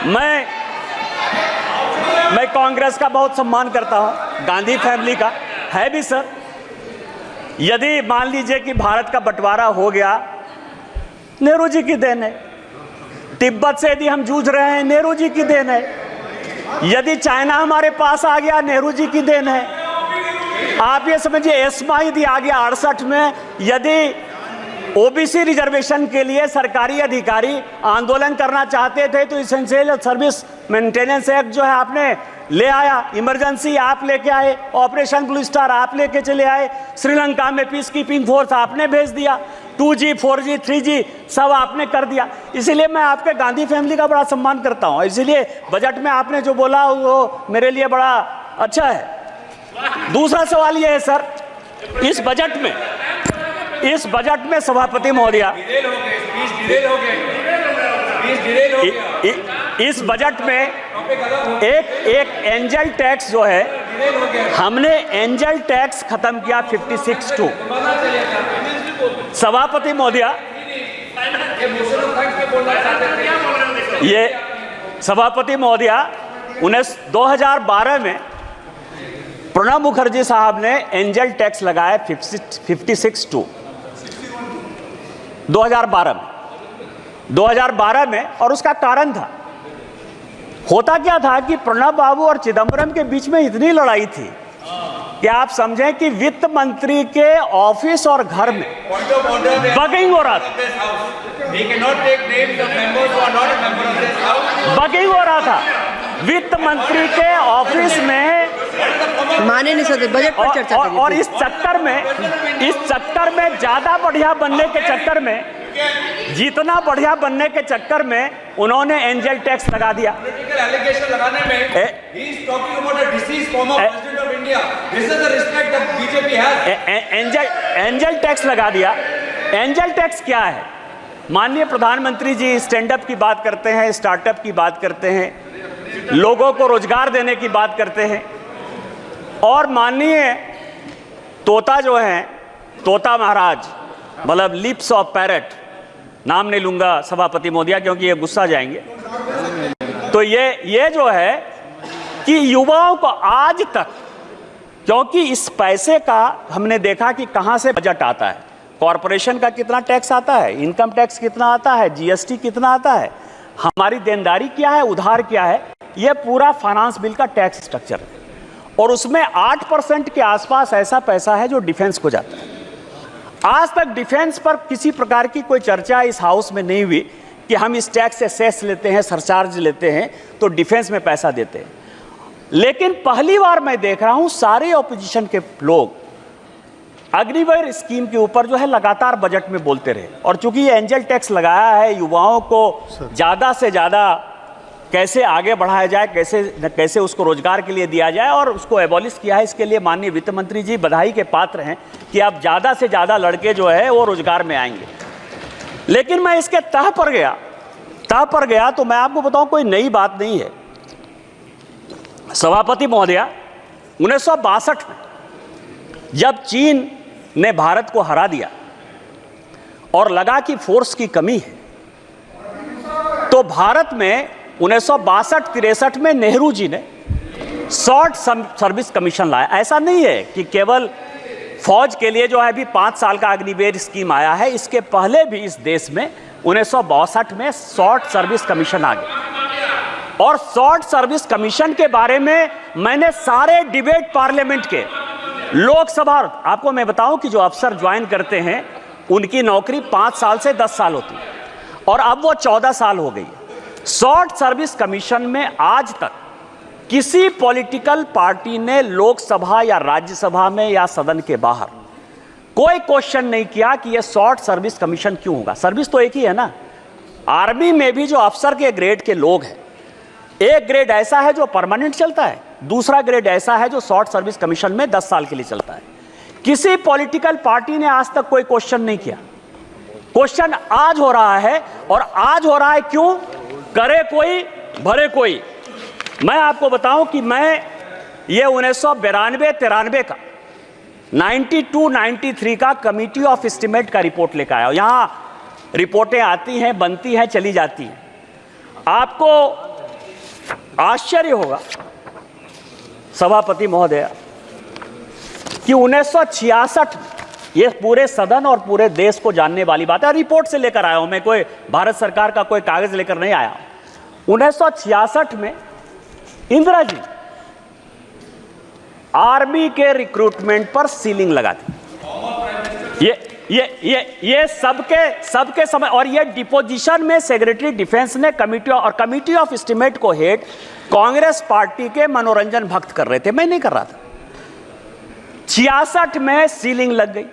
मैं कांग्रेस का बहुत सम्मान करता हूं, गांधी फैमिली का है भी सर। यदि मान लीजिए कि भारत का बंटवारा हो गया, नेहरू जी की देन है। तिब्बत से यदि हम जूझ रहे हैं, नेहरू जी की देन है। यदि चाइना हमारे पास आ गया, नेहरू जी की देन है। आप ये समझिए, एस्मा यदि आ गया 68 में, यदि ओबीसी रिजर्वेशन के लिए सरकारी अधिकारी आंदोलन करना चाहते थे तो इसेंशियल सर्विस मेंटेनेंस एक्ट जो है आपने ले आया, इमरजेंसी आप लेके आए, ऑपरेशन ब्लू स्टार आप लेके चले आए, श्रीलंका में पीस कीपिंग फोर्स आपने भेज दिया, 2G 4G 3G सब आपने कर दिया। इसीलिए मैं आपके गांधी फैमिली का बड़ा सम्मान करता हूं। इसीलिए बजट में आपने जो बोला वो मेरे लिए बड़ा अच्छा है। दूसरा सवाल ये है सर, इस बजट में सभापति महोदया, इस बजट में एक एंजल टैक्स जो है, हमने एंजल टैक्स खत्म किया 56(2). सभापति महोदया, ये सभापति महोदया 2012 में प्रणब मुखर्जी साहब ने एंजल टैक्स लगाया 56(2) 2012 में, और उसका कारण था, होता क्या था कि प्रणब बाबू और चिदंबरम के बीच में इतनी लड़ाई थी कि आप समझें कि वित्त मंत्री के ऑफिस और घर में बगिंग हो रहा था, बगिंग हो रहा था। वित्त मंत्री के ऑफिस में माने नहीं सकते, बजट पर चर्चा करिए। और इस चक्कर में ज्यादा बढ़िया बनने के चक्कर में, जितना बढ़िया बनने के चक्कर में उन्होंने एंजल टैक्स लगा दिया। एंजल टैक्स लगा दिया। एंजल टैक्स क्या है? माननीय प्रधानमंत्री जी स्टैंड अप की बात करते हैं, स्टार्टअप की बात करते हैं, लोगों को रोजगार देने की बात करते हैं, और माननीय तोता जो है, तोता महाराज, मतलब लिप्स ऑफ पैरट, नाम नहीं लूंगा सभापति महोदया क्योंकि ये गुस्सा जाएंगे, तो ये जो है कि युवाओं को आज तक, क्योंकि इस पैसे का हमने देखा कि कहां से बजट आता है, कॉरपोरेशन का कितना टैक्स आता है, इनकम टैक्स कितना आता है, जीएसटी कितना आता है, हमारी देनदारी क्या है, उधार क्या है, यह पूरा फाइनेंस बिल का टैक्स स्ट्रक्चर है। और उसमें 8% के आसपास ऐसा पैसा है जो डिफेंस को जाता है। आज तक डिफेंस पर किसी प्रकार की कोई चर्चा इस हाउस में नहीं हुई कि हम इस टैक्स से सेस लेते हैं, सरचार्ज लेते हैं तो डिफेंस में पैसा देते हैं। लेकिन पहली बार मैं देख रहा हूं सारे ऑपोजिशन के लोग अग्निवीर स्कीम के ऊपर जो है लगातार बजट में बोलते रहे, और चूंकि ये एंजल टैक्स लगाया है, युवाओं को ज्यादा से ज्यादा कैसे आगे बढ़ाया जाए, कैसे उसको रोजगार के लिए दिया जाए, और उसको एबॉलिश किया है। इसके लिए माननीय वित्त मंत्री जी बधाई के पात्र हैं कि अब ज्यादा से ज्यादा लड़के जो है वो रोजगार में आएंगे। लेकिन मैं इसके तह पर गया तो मैं आपको बताऊं, कोई नई बात नहीं है। सभापति महोदया, 1962 में जब चीन ने भारत को हरा दिया और लगा कि फोर्स की कमी है, तो भारत में 1962-63 में नेहरू जी ने शॉर्ट सर्विस कमीशन लाया। ऐसा नहीं है कि केवल फौज के लिए जो है अभी 5 साल का अग्निवीर स्कीम आया है, इसके पहले भी इस देश में 1962 में शॉर्ट सर्विस कमीशन आ गया। और शॉर्ट सर्विस कमीशन के बारे में मैंने सारे डिबेट पार्लियामेंट के, लोकसभा, आपको मैं बताऊं कि जो अफसर ज्वाइन करते हैं उनकी नौकरी 5 साल से 10 साल होती है, और अब वो 14 साल हो गई है। शॉर्ट सर्विस कमीशन में आज तक किसी पॉलिटिकल पार्टी ने लोकसभा या राज्यसभा में या सदन के बाहर कोई क्वेश्चन नहीं किया कि यह शॉर्ट सर्विस कमीशन क्यों होगा। सर्विस तो एक ही है ना। आर्मी में भी जो अफसर के ग्रेड के लोग हैं, एक ग्रेड ऐसा है जो परमानेंट चलता है, दूसरा ग्रेड ऐसा है जो शॉर्ट सर्विस कमीशन में 10 साल के लिए चलता है। किसी पॉलिटिकल पार्टी ने आज तक कोई क्वेश्चन नहीं किया। क्वेश्चन आज हो रहा है, और आज हो रहा है क्यों? करे कोई भरे कोई। मैं आपको बताऊं कि मैं ये 1992-93 का 92-93 का कमिटी ऑफ एस्टीमेट का रिपोर्ट लेकर आया। यहां रिपोर्टें आती हैं, बनती हैं, चली जाती हैं। आपको आश्चर्य होगा सभापति महोदय कि 1966, ये पूरे सदन और पूरे देश को जानने वाली बात है, रिपोर्ट से लेकर आया हूं मैं, कोई भारत सरकार का कोई कागज लेकर नहीं आया। 1966 में इंदिरा जी आर्मी के रिक्रूटमेंट पर सीलिंग लगा दी। ये सबके समय, और ये डिपोजिशन में सेक्रेटरी डिफेंस ने कमिटी ऑफ एस्टीमेट को हेड कांग्रेस पार्टी के मनोरंजन भक्त कर रहे थे, मैं नहीं कर रहा था। 66 में सीलिंग लग गई।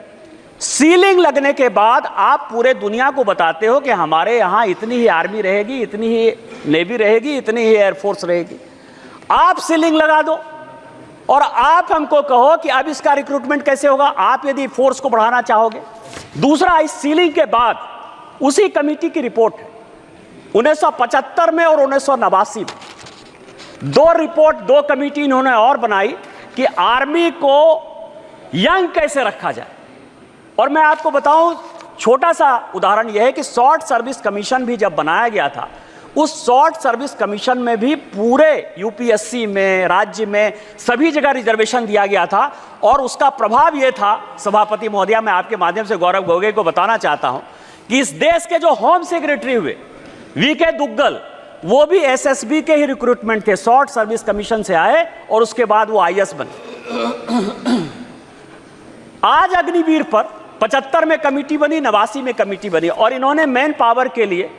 सीलिंग लगने के बाद आप पूरे दुनिया को बताते हो कि हमारे यहां इतनी ही आर्मी रहेगी, इतनी ही नेवी रहेगी, इतनी ही एयरफोर्स रहेगी। आप सीलिंग लगा दो और आप हमको कहो कि अब इसका रिक्रूटमेंट कैसे होगा, आप यदि फोर्स को बढ़ाना चाहोगे। दूसरा, इस सीलिंग के बाद उसी कमेटी की रिपोर्ट है 1975 में और 1989 में, दो रिपोर्ट, दो कमेटी इन्होंने और बनाई कि आर्मी को यंग कैसे रखा जाए। और मैं आपको बताऊं, छोटा सा उदाहरण यह है कि शॉर्ट सर्विस कमीशन भी जब बनाया गया था, उस शॉर्ट सर्विस कमीशन में भी पूरे यूपीएससी में, राज्य में, सभी जगह रिजर्वेशन दिया गया था। और उसका प्रभाव यह था, सभापति महोदया, मैं आपके माध्यम से गौरव गोगोई को बताना चाहता हूं कि इस देश के जो होम सेक्रेटरी हुए वीके दुग्गल, वो भी एसएसबी के ही रिक्रूटमेंट थे, शॉर्ट सर्विस कमीशन से आए और उसके बाद वो आईएएस बने। आज अग्निवीर पर 75 में कमेटी बनी, 89 में कमेटी बनी, और इन्होंने मैन पावर के लिए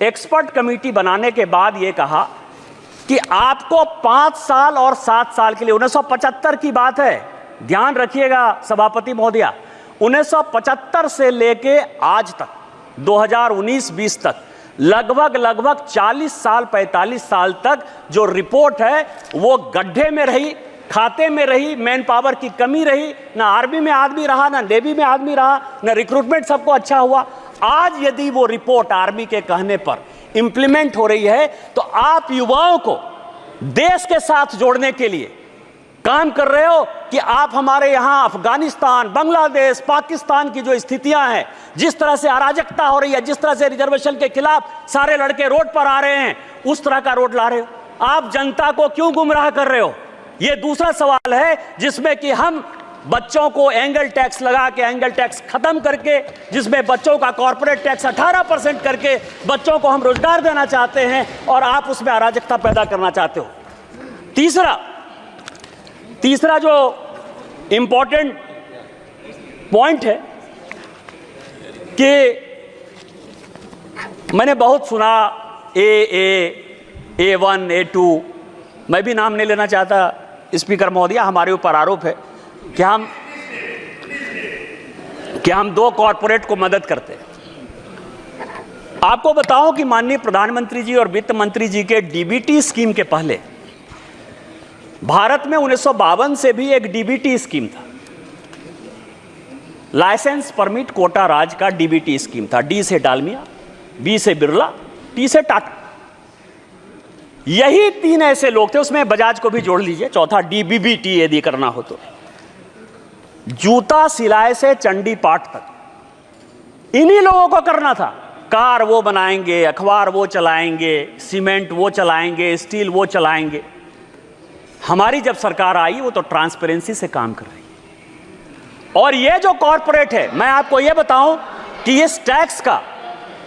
एक्सपर्ट कमेटी बनाने के बाद यह कहा कि आपको 5 साल और 7 साल के लिए, 1975 की बात है, ध्यान रखिएगा सभापति महोदया, 1975 से लेके आज तक 2019-20 तक लगभग 40 साल 45 साल तक जो रिपोर्ट है वो गड्ढे में रही, खाते में रही, मैन पावर की कमी रही, ना आर्मी में आदमी रहा, ना नेवी में आदमी रहा, ना रिक्रूटमेंट सबको अच्छा हुआ। आज यदि वो रिपोर्ट आर्मी के कहने पर इंप्लीमेंट हो रही है तो आप युवाओं को देश के साथ जोड़ने के लिए काम कर रहे हो कि आप हमारे यहां अफगानिस्तान, बांग्लादेश, पाकिस्तान की जो स्थितियां हैं, जिस तरह से अराजकता हो रही है, जिस तरह से रिजर्वेशन के खिलाफ सारे लड़के रोड पर आ रहे हैं, उस तरह का रोड ला रहे हो। आप जनता को क्यों गुमराह कर रहे हो? यह दूसरा सवाल है जिसमें कि हम बच्चों को एंगल टैक्स लगा के, एंगल टैक्स खत्म करके, जिसमें बच्चों का कॉर्पोरेट टैक्स 18% करके बच्चों को हम रोजगार देना चाहते हैं, और आप उसमें अराजकता पैदा करना चाहते हो। तीसरा जो इंपॉर्टेंट पॉइंट है कि मैंने बहुत सुना A1, A2, मैं भी नाम नहीं लेना चाहता स्पीकर महोदया, हमारे ऊपर आरोप है कि हम 2 कॉर्पोरेट को मदद करते हैं। आपको बताऊं कि माननीय प्रधानमंत्री जी और वित्त मंत्री जी के डीबीटी स्कीम के पहले भारत में 1952 से भी एक डीबीटी स्कीम था, लाइसेंस परमिट कोटा राज का डीबीटी स्कीम था। डी से डालमिया, बी से बिरला, टी से टाटा, यही 3 ऐसे लोग थे, उसमें बजाज को भी जोड़ लीजिए, चौथा डीबीबीटी यदि करना हो तो। जूता सिलाई से चंडी पाठ तक इन्हीं लोगों को करना था। कार वो बनाएंगे, अखबार वो चलाएंगे, सीमेंट वो चलाएंगे, स्टील वो चलाएंगे। हमारी जब सरकार आई वो तो ट्रांसपेरेंसी से काम कर रही है। और ये जो कॉर्पोरेट है, मैं आपको ये बताऊं कि इस टैक्स का,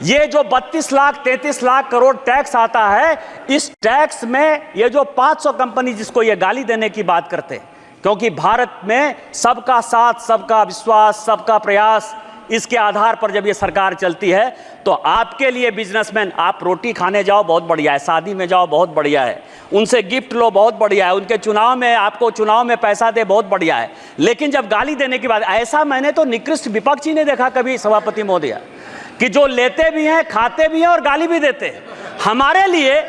ये जो 32 लाख 33 लाख करोड़ टैक्स आता है, इस टैक्स में ये जो 500 कंपनी जिसको ये गाली देने की बात करते हैं, क्योंकि भारत में सबका साथ, सबका विश्वास, सबका प्रयास, इसके आधार पर जब ये सरकार चलती है, तो आपके लिए बिजनेसमैन, आप रोटी खाने जाओ बहुत बढ़िया है, शादी में जाओ बहुत बढ़िया है, उनसे गिफ्ट लो बहुत बढ़िया है, उनके चुनाव में आपको चुनाव में पैसा दे बहुत बढ़िया है, लेकिन जब गाली देने की बात, ऐसा मैंने तो निकृष्ट विपक्ष ही नहीं देखा कभी सभापति महोदया, कि जो लेते भी हैं, खाते भी हैं और गाली भी देते हैं। हमारे लिए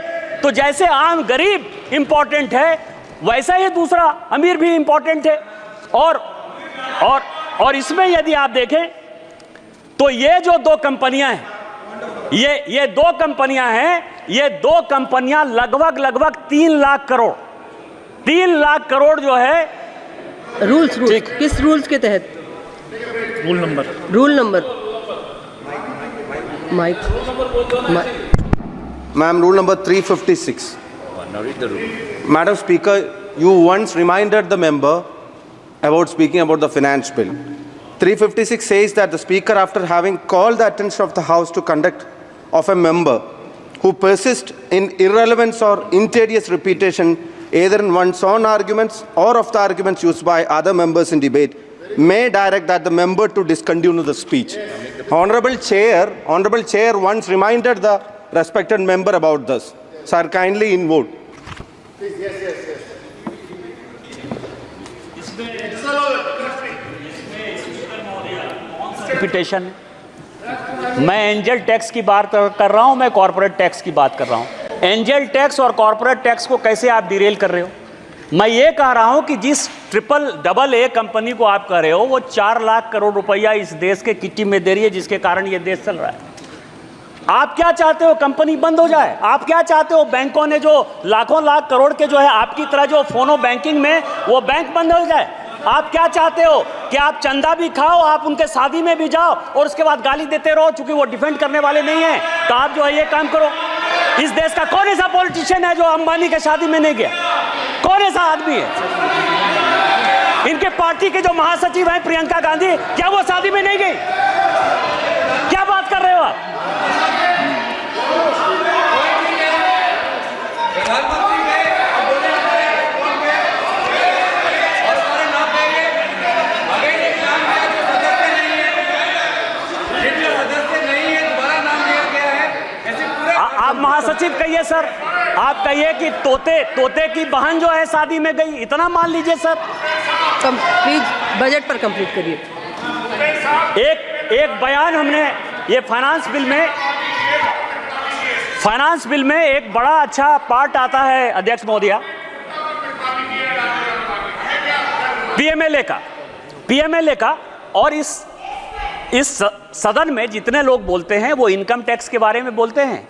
तो जैसे आम गरीब इंपॉर्टेंट है, वैसा ही दूसरा अमीर भी इंपॉर्टेंट है। और इसमें यदि आप देखें तो ये जो 2 कंपनियां हैं, ये 2 कंपनियां हैं, ये 2 कंपनियां लगभग 3 लाख करोड़ जो है। रूल्स किस रूल्स के तहत? Rule number mike ma'am, rule number 356। Now read the rule. Madam Speaker, you once reminded the member about speaking about the finance bill. 356 says that the Speaker, after having called the attention of the House to conduct of a member who persists in irrelevance or injurious repetition, either in one's own arguments or of the arguments used by other members in debate, may direct that the member to discontinue the speech. Honorable Chair once reminded the respected member about this. Sir, kindly in vote. Repetition, मैं angel tax की बात कर रहा हूं, मैं corporate tax की बात कर रहा हूं। एंजल टैक्स और कॉर्पोरेट टैक्स को कैसे आप डिरेल कर रहे हो? मैं ये कह रहा हूं कि जिस डबल ए कंपनी को आप कह रहे हो वो 4 लाख करोड़ रुपया इस देश के किट्टी में दे रही है, जिसके कारण ये देश चल रहा है। आप क्या चाहते हो? कंपनी बंद हो जाए? आप क्या चाहते हो? बैंकों ने जो लाखों लाख करोड़ के जो है आपकी तरह जो फोनो बैंकिंग में वो बैंक बंद हो जाए? आप क्या चाहते हो कि आप चंदा भी खाओ, आप उनके शादी में भी जाओ और उसके बाद गाली देते रहो चूंकि वो डिफेंड करने वाले नहीं है? तो आप जो है ये काम करो। इस देश का कौन ऐसा पॉलिटिशियन है जो अंबानी के शादी में नहीं गया? कौन ऐसा आदमी है? इनके पार्टी के जो महासचिव हैं प्रियंका गांधी, क्या वो शादी में नहीं गई? क्या बात कर रहे हो आप? आप महासचिव कहिए सर, आप कहिए कि तोते की बहन जो है शादी में गई, इतना मान लीजिए सर। प्लीज बजट पर कंप्लीट करिए। एक बयान हमने ये फाइनेंस बिल में एक बड़ा अच्छा पार्ट आता है अध्यक्ष महोदया, पीएमएलए का। और इस सदन में जितने लोग बोलते हैं वो इनकम टैक्स के बारे में बोलते हैं,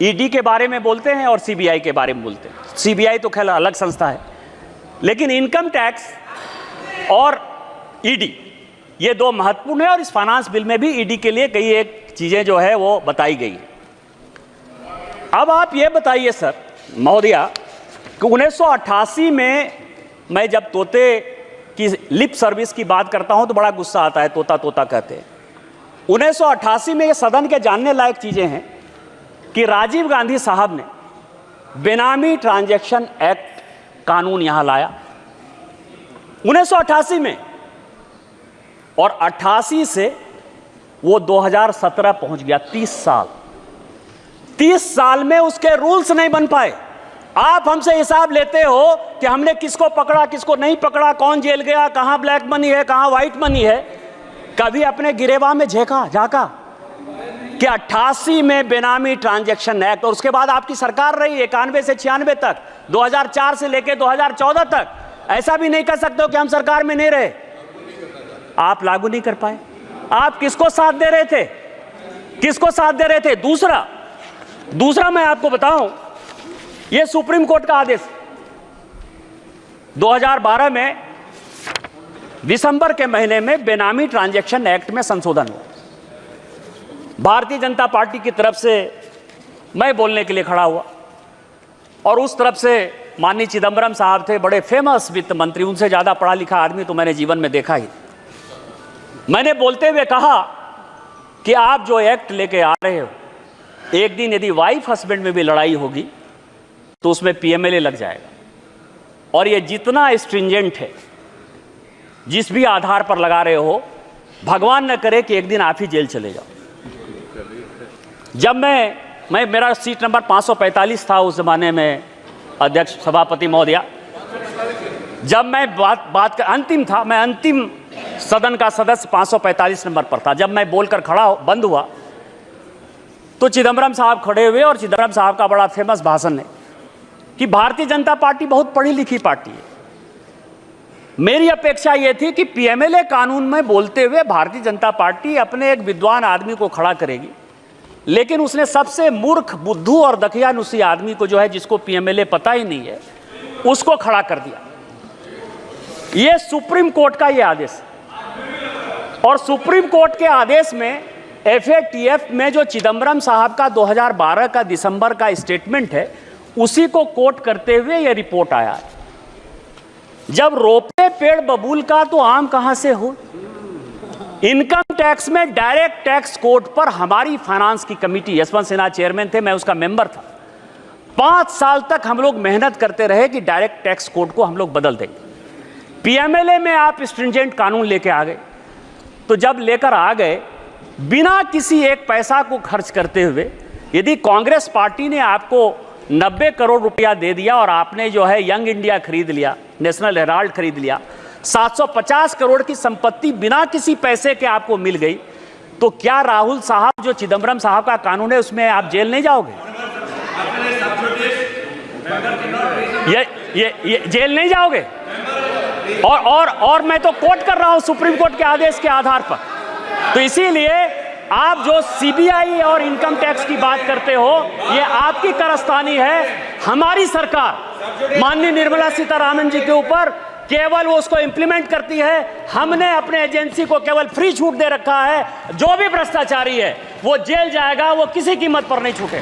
ईडी के बारे में बोलते हैं और सीबीआई के बारे में बोलते हैं। सीबीआई तो खैर अलग संस्था है, लेकिन इनकम टैक्स और ईडी ये दो महत्वपूर्ण है। और इस फाइनेंस बिल में भी ईडी के लिए कई एक चीजें जो है वो बताई गई है। अब आप ये बताइए सर महोदया कि 1988 में मैं जब तोते की लिप सर्विस की बात करता हूं तो बड़ा गुस्सा आता है, तोता तोता कहते हैं। 1988 में ये सदन के जानने लायक चीजें हैं कि राजीव गांधी साहब ने बेनामी ट्रांजैक्शन एक्ट कानून यहां लाया 1988 में, और 88 से वो 2017 पहुंच गया। 30 साल में उसके रूल्स नहीं बन पाए। आप हमसे हिसाब लेते हो कि हमने किसको पकड़ा किसको नहीं पकड़ा, कौन जेल गया, कहां ब्लैक मनी है कहां व्हाइट मनी है। कभी अपने गिरेबान में झांका कि 88 में बेनामी ट्रांजैक्शन एक्ट, और उसके बाद आपकी सरकार रही 91 से 96 तक, 2004 से लेकर 2014 तक। ऐसा भी नहीं कर सकते हो कि हम सरकार में नहीं रहे। आप लागू नहीं कर पाए। आप किसको साथ दे रहे थे? किसको साथ दे रहे थे? दूसरा मैं आपको बताऊं, यह सुप्रीम कोर्ट का आदेश 2012 में दिसंबर के महीने में बेनामी ट्रांजैक्शन एक्ट में संशोधन हुआ। भारतीय जनता पार्टी की तरफ से मैं बोलने के लिए खड़ा हुआ, और उस तरफ से माननीय चिदंबरम साहब थे, बड़े फेमस वित्त मंत्री, उनसे ज़्यादा पढ़ा लिखा आदमी तो मैंने जीवन में देखा ही। मैंने बोलते हुए कहा कि आप जो एक्ट लेके आ रहे हो, एक दिन यदि वाइफ हस्बैंड में भी लड़ाई होगी तो उसमें पीएमएलए लग जाएगा, और ये जितना स्ट्रिंजेंट है, जिस भी आधार पर लगा रहे हो, भगवान न करे कि एक दिन आप ही जेल चले जाओ। जब मैं मेरा सीट नंबर 545 था उस जमाने में अध्यक्ष सभापति महोदया, जब मैं बात कर अंतिम था, मैं अंतिम सदन का सदस्य 545 नंबर पर था। जब मैं बोलकर बंद हुआ तो चिदंबरम साहब खड़े हुए, और चिदंबरम साहब का बड़ा फेमस भाषण है कि भारतीय जनता पार्टी बहुत पढ़ी लिखी पार्टी है। मेरी अपेक्षा यह थी कि पीएमएलए कानून में बोलते हुए भारतीय जनता पार्टी अपने एक विद्वान आदमी को खड़ा करेगी, लेकिन उसने सबसे मूर्ख, बुद्धू और दकियानुसी आदमी को, जो है जिसको पीएमएलए पता ही नहीं है, उसको खड़ा कर दिया। यह सुप्रीम कोर्ट का यह आदेश, और सुप्रीम कोर्ट के आदेश में एफएटीएफ में जो चिदंबरम साहब का 2012 का दिसंबर का स्टेटमेंट है, उसी को कोट करते हुए यह रिपोर्ट आया है। जब रोपे पेड़ बबूल का तो आम कहां से हो। इनकम टैक्स में डायरेक्ट टैक्स कोड पर हमारी फाइनेंस की कमेटी, यशवंत सिन्हा चेयरमैन थे, मैं उसका मेंबर था, 5 साल तक हम लोग मेहनत करते रहे कि डायरेक्ट टैक्स कोड को हम लोग बदल देंगे। पीएमएलए में आप स्ट्रिंजेंट कानून लेके आ गए, तो जब लेकर आ गए बिना किसी एक पैसा को खर्च करते हुए, यदि कांग्रेस पार्टी ने आपको 90 करोड़ रुपया दे दिया और आपने जो है यंग इंडिया खरीद लिया, नेशनल हेराल्ड खरीद लिया, 750 करोड़ की संपत्ति बिना किसी पैसे के आपको मिल गई, तो क्या राहुल साहब जो चिदम्बरम साहब का कानून है उसमें आप जेल नहीं जाओगे? ये जेल नहीं जाओगे? और मैं तो कोट कर रहा हूं सुप्रीम कोर्ट के आदेश के आधार पर। तो इसीलिए आप जो सीबीआई और इनकम टैक्स की बात करते हो, ये आपकी कारस्तानी है। हमारी सरकार माननीय निर्मला सीतारामन जी के ऊपर केवल वो उसको इंप्लीमेंट करती है। हमने अपने एजेंसी को केवल फ्री छूट दे रखा है। जो भी भ्रष्टाचारी है वो जेल जाएगा, वो किसी कीमत पर नहीं छूटे।